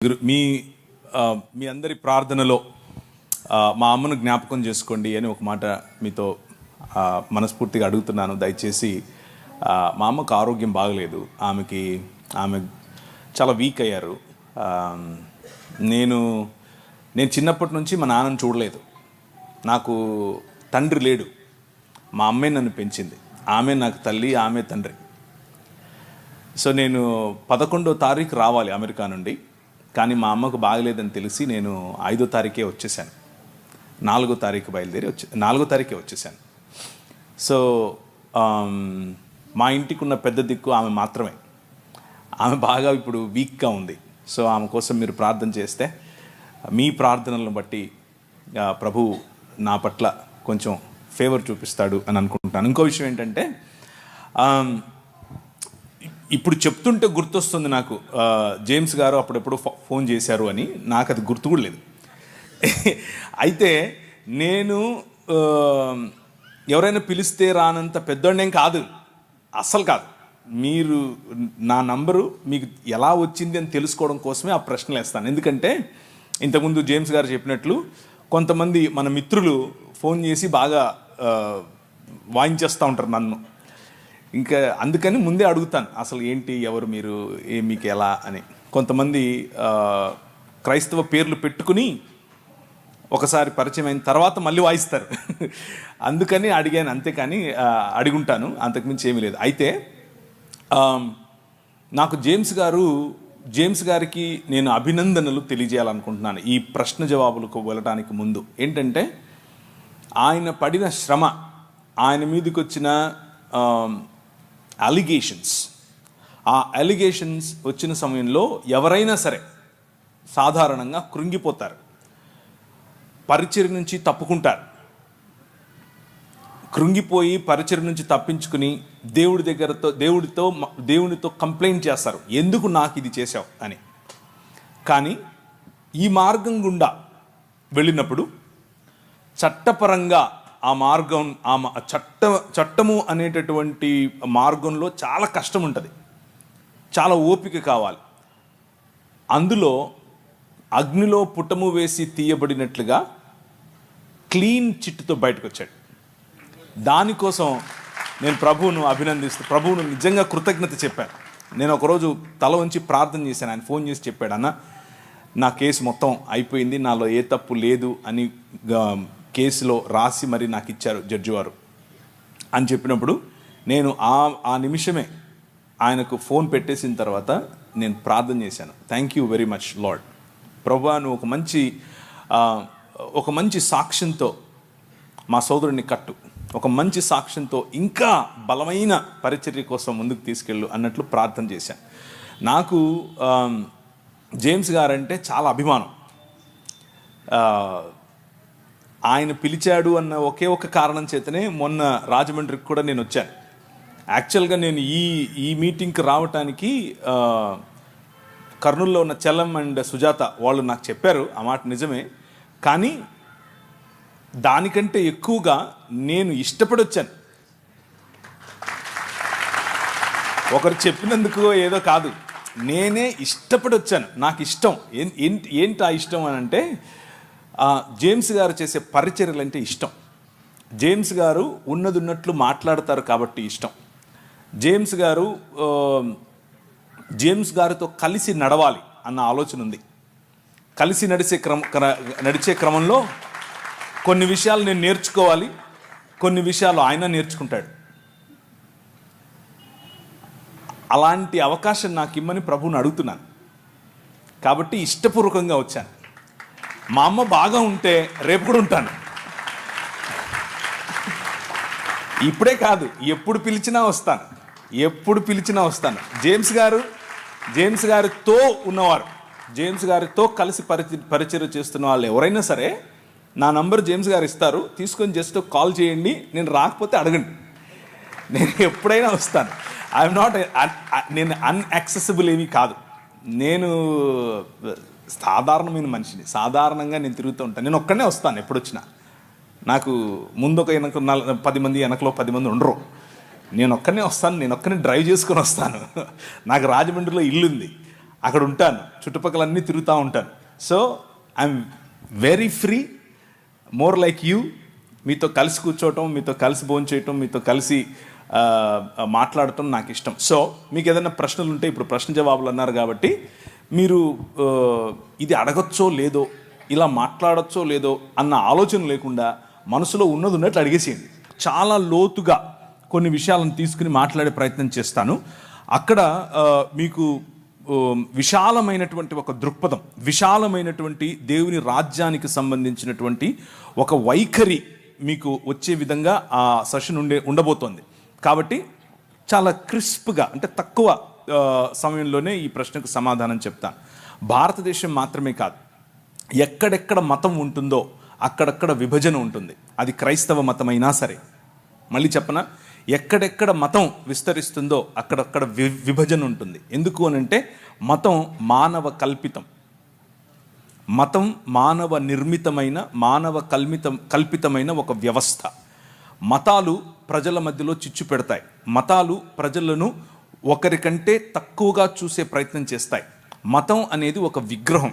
మీ మీ అందరి ప్రార్థనలో మా అమ్మను జ్ఞాపకం చేసుకోండి అని ఒక మాట మీతో మనస్ఫూర్తిగా అడుగుతున్నాను. దయచేసి మా అమ్మకు ఆరోగ్యం బాగలేదు. ఆమె చాలా వీక్ అయ్యారు. నేను చిన్నప్పటి నుంచి మా నాన్నను చూడలేదు. నాకు తండ్రి లేడు. మా అమ్మే నన్ను పెంచింది. ఆమె నాకు తల్లి, ఆమె తండ్రి. సో నేను 11వ తారీఖు రావాలి అమెరికా నుండి. కానీ మా అమ్మకు బాగలేదని తెలిసి నేను 5వ తారీఖే వచ్చేసాను. 4వ తారీఖు బయలుదేరి 4వ తారీఖే వచ్చేసాను. సో మా ఇంటికి ఉన్న పెద్ద దిక్కు ఆమె మాత్రమే. ఆమె బాగా ఇప్పుడు వీక్గా ఉంది. సో ఆమె కోసం మీరు ప్రార్థన చేస్తే మీ ప్రార్థనలను బట్టి ప్రభు నా పట్ల కొంచెం ఫేవర్ చూపిస్తాడు అని అనుకుంటున్నాను. ఇంకో విషయం ఏంటంటే, ఇప్పుడు చెప్తుంటే గుర్తొస్తుంది నాకు, జేమ్స్ గారు అప్పుడెప్పుడు ఫోన్ చేశారు అని. నాకు అది గుర్తు కూడా లేదు. అయితే నేను ఎవరైనా పిలిస్తే రానంత పెద్దోడేం కాదు, అస్సలు కాదు. మీరు నా నంబరు మీకు ఎలా వచ్చింది అని తెలుసుకోవడం కోసమే ఆ ప్రశ్నలు వేస్తాను. ఎందుకంటే ఇంతకుముందు జేమ్స్ గారు చెప్పినట్లు కొంతమంది మన మిత్రులు ఫోన్ చేసి బాగా వాయించేస్తూ ఉంటారు నన్ను. ఇంకా అందుకని ముందే అడుగుతాను, అసలు ఏంటి, ఎవరు మీరు, మీకు ఎలా అని. కొంతమంది క్రైస్తవ పేర్లు పెట్టుకుని ఒకసారి పరిచయం అయిన తర్వాత మళ్ళీ వాయిస్తారు. అందుకని అడిగాను, అంతేకాని అడుగుంటాను, అంతకుమించి ఏమీ లేదు. అయితే నాకు జేమ్స్ గారికి నేను అభినందనలు తెలియజేయాలనుకుంటున్నాను ఈ ప్రశ్న జవాబులకు వెళ్ళడానికి ముందు. ఏంటంటే, ఆయన పడిన శ్రమ, ఆయన మీదకి వచ్చిన అలిగేషన్స్, ఆ అలిగేషన్స్ వచ్చిన సమయంలో ఎవరైనా సరే సాధారణంగా కృంగిపోతారు, పరిచర్య నుంచి తప్పుకుంటారు. కృంగిపోయి పరిచర్య నుంచి తప్పించుకుని దేవుడితో కంప్లైంట్ చేస్తారు, ఎందుకు నాకు ఇది చేశావు అని. కానీ ఈ మార్గం గుండా వెళ్ళినప్పుడు చట్టపరంగా ఆ మార్గం, చట్టము అనేటటువంటి మార్గంలో చాలా కష్టం ఉంటుంది, చాలా ఓపిక కావాలి. అందులో అగ్నిలో పుటము వేసి తీయబడినట్లుగా క్లీన్ చిట్టుతో బయటకు వచ్చాడు. దానికోసం నేను ప్రభువును అభినందిస్తూ, ప్రభువును నిజంగా కృతజ్ఞత చెప్పాను. నేను ఒకరోజు తల ఉంచి ప్రార్థన చేశాను. ఆయన ఫోన్ చేసి చెప్పాడు, అన్న నా కేసు మొత్తం అయిపోయింది, నాలో ఏ తప్పు లేదు అని కేసులో రాసి మరి నాకు ఇచ్చారు జడ్జి వారు అని చెప్పినప్పుడు నేను ఆ నిమిషమే ఆయనకు ఫోన్ పెట్టేసిన తర్వాత నేను ప్రార్థన చేశాను. Thank you very much lord. ప్రభువా, నువ్వు ఒక మంచి సాక్ష్యంతో మా సోదరుడిని కట్టు, ఒక మంచి సాక్ష్యంతో ఇంకా బలమైన పరిచర్య కోసం ముందుకు తీసుకెళ్ళు అన్నట్లు ప్రార్థన చేశాను. నాకు జేమ్స్ గారంటే చాలా అభిమానం. ఆయన పిలిచాడు అన్న ఒకే ఒక కారణం చేతనే మొన్న రాజమండ్రికి కూడా నేను వచ్చాను. యాక్చువల్గా నేను ఈ మీటింగ్కి రావటానికి కర్నూలులో ఉన్న చలం అండ్ సుజాత వాళ్ళు నాకు చెప్పారు, ఆ మాట నిజమే. కానీ దానికంటే ఎక్కువగా నేను ఇష్టపడి వచ్చాను. ఒకరు చెప్పినందుకు ఏదో కాదు, నేనే ఇష్టపడి వచ్చాను. నాకు ఇష్టం. ఏంటి ఆ ఇష్టం అని అంటే, జేమ్స్ గారు చేసే పరిచర్యలు అంటే ఇష్టం. జేమ్స్ గారు ఉన్నట్లు మాట్లాడతారు కాబట్టి ఇష్టం. జేమ్స్ గారితో కలిసి నడవాలి అన్న ఆలోచన ఉంది. కలిసి నడిచే క్రమంలో కొన్ని విషయాలు నేను నేర్చుకోవాలి, కొన్ని విషయాలు ఆయన నేర్చుకుంటాడు. అలాంటి అవకాశం నాకు ఇమ్మని ప్రభువుని అడుగుతున్నాను. కాబట్టి ఇష్టపూర్వకంగా వచ్చాను. మా అమ్మ బాగా ఉంటే రేపు కూడా ఉంటాను. ఇప్పుడే కాదు, ఎప్పుడు పిలిచినా వస్తాను. జేమ్స్ గారితో ఉన్నవారు, జేమ్స్ గారితో కలిసి పరిచర్య చేస్తున్న వాళ్ళు ఎవరైనా సరే నా నంబర్ జేమ్స్ గారు ఇస్తారు, తీసుకొని జస్ట్ కాల్ చేయండి. నేను రాకపోతే అడగండి, నేను ఎప్పుడైనా వస్తాను. నేను అన్యాక్సెసిబుల్ ఏమీ కాదు. నేను సాధారణమైన మనిషిని, సాధారణంగా నేను తిరుగుతూ ఉంటాను. నేను ఒక్కనే వస్తాను ఎప్పుడు వచ్చినా. నాకు ముందు ఒక 10 మంది, వెనకలో 10 మంది ఉండరు. నేను ఒక్కనే వస్తాను, నేను ఒక్కనే డ్రైవ్ చేసుకొని వస్తాను. నాకు రాజమండ్రిలో ఇల్లుంది. అక్కడ ఉంటాను, చుట్టుపక్కల అన్నీ తిరుగుతూ ఉంటాను. So I'm very free, more like you. మీతో కలిసి కూర్చోవటం, మీతో కలిసి భోంచేయటం, మీతో కలిసి మాట్లాడటం నాకు ఇష్టం. సో మీకు ఏదైనా ప్రశ్నలు ఉంటే, ఇప్పుడు ప్రశ్న జవాబులు అన్నారు కాబట్టి మీరు ఇది అడగచ్చో లేదో, ఇలా మాట్లాడచ్చో లేదో అన్న ఆలోచన లేకుండా మనసులో ఉన్నది ఉన్నట్లు అడిగేసేయండి. చాలా లోతుగా కొన్ని విషయాలను తీసుకుని మాట్లాడే ప్రయత్నం చేస్తాను. అక్కడ మీకు విశాలమైనటువంటి ఒక దృక్పథం, విశాలమైనటువంటి దేవుని రాజ్యానికి సంబంధించినటువంటి ఒక వైఖరి మీకు వచ్చే విధంగా ఆ సెషన్ ఉండబోతోంది. కాబట్టి చాలా క్రిస్ప్గా, అంటే తక్కువ సమయంలోనే ఈ ప్రశ్నకు సమాధానం చెప్తాను. భారతదేశం మాత్రమే కాదు, ఎక్కడెక్కడ మతం ఉంటుందో అక్కడక్కడ విభజన ఉంటుంది. అది క్రైస్తవ మతమైనా సరే. మళ్ళీ చెప్పనా, ఎక్కడెక్కడ మతం విస్తరిస్తుందో అక్కడక్కడ విభజన ఉంటుంది. ఎందుకు అనంటే మతం మానవ కల్పితం, మతం మానవ నిర్మితమైన, మానవ కల్పితమైన ఒక వ్యవస్థ. మతాలు ప్రజల మధ్యలో చిచ్చు పెడతాయి. మతాలు ప్రజలను ఒకరికంటే తక్కువగా చూసే ప్రయత్నం చేస్తాయి. మతం అనేది ఒక విగ్రహం,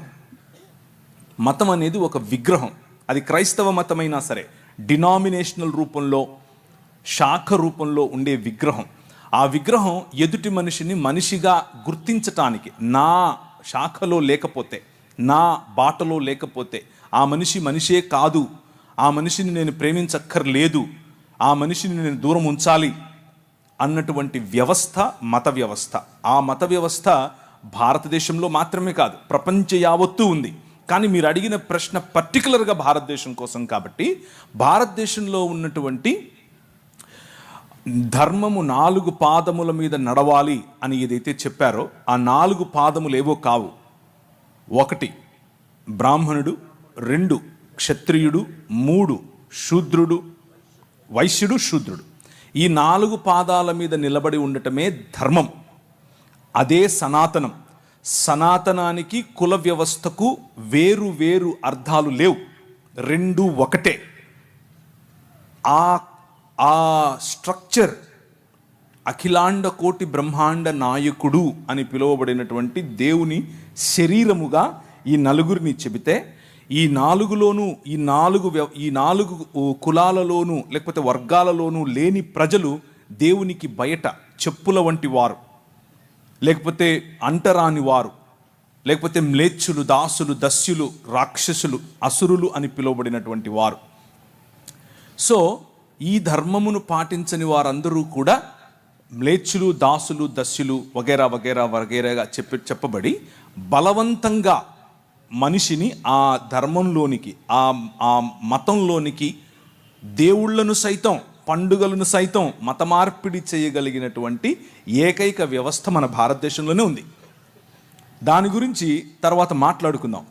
మతం అనేది ఒక విగ్రహం. అది క్రైస్తవ మతమైనా సరే, డినామినేషనల్ రూపంలో, శాఖ రూపంలో ఉండే విగ్రహం. ఆ విగ్రహం ఎదుటి మనిషిని మనిషిగా గుర్తించటానికి, నా శాఖలో లేకపోతే, నా బాటలో లేకపోతే ఆ మనిషి మనిషే కాదు, ఆ మనిషిని నేను ప్రేమించక్కర్లేదు, ఆ మనిషిని నేను దూరం ఉంచాలి అన్నటువంటి వ్యవస్థ మత వ్యవస్థ. ఆ మత వ్యవస్థ భారతదేశంలో మాత్రమే కాదు, ప్రపంచ యావత్తూ ఉంది. కానీ మీరు అడిగిన ప్రశ్న పర్టికులర్గా భారతదేశం కోసం కాబట్టి, భారతదేశంలో ఉన్నటువంటి ధర్మము 4 పాదముల మీద నడవాలి అని ఏదైతే చెప్పారో, ఆ 4 పాదములు ఏవో కావు. 1 బ్రాహ్మణుడు, 2 క్షత్రియుడు, 3 శూద్రుడు, వైశ్యుడు, శూద్రుడు. ఈ 4 పాదాల మీద నిలబడి ఉండటమే ధర్మం. అదే సనాతనం. సనాతనానికి కుల వ్యవస్థకు వేరు వేరు అర్థాలు లేవు, 2 ఒకటే. ఆ స్ట్రక్చర్ అఖిలాండ కోటి బ్రహ్మాండ నాయకుడు అని పిలువబడినటువంటి దేవుని శరీరముగా ఈ నలుగురిని చెబితే, ఈ 4లోనూ ఈ 4 కులాలలోనూ లేకపోతే వర్గాలలోనూ లేని ప్రజలు దేవునికి బయట చెప్పుల వంటి వారు, లేకపోతే అంటరాని వారు, లేకపోతే మ్లేచ్చులు, దాసులు, దస్యులు, రాక్షసులు, అసురులు అని పిలువబడినటువంటి వారు. సో ఈ ధర్మమును పాటించని వారందరూ కూడా మ్లేచ్చులు, దాసులు, దస్యులు వగేరా వగేరా వగేరాగా చెప్పబడి బలవంతంగా మనిషిని ఆ ధర్మంలోనికి, ఆ మతంలోనికి దేవుళ్లను సైతం, పండుగలను సైతం మత మార్పిడి చేయగలిగినటువంటి ఏకైక వ్యవస్థ మన భారతదేశంలోనే ఉంది. దాని గురించి తర్వాత మాట్లాడుకుందాం.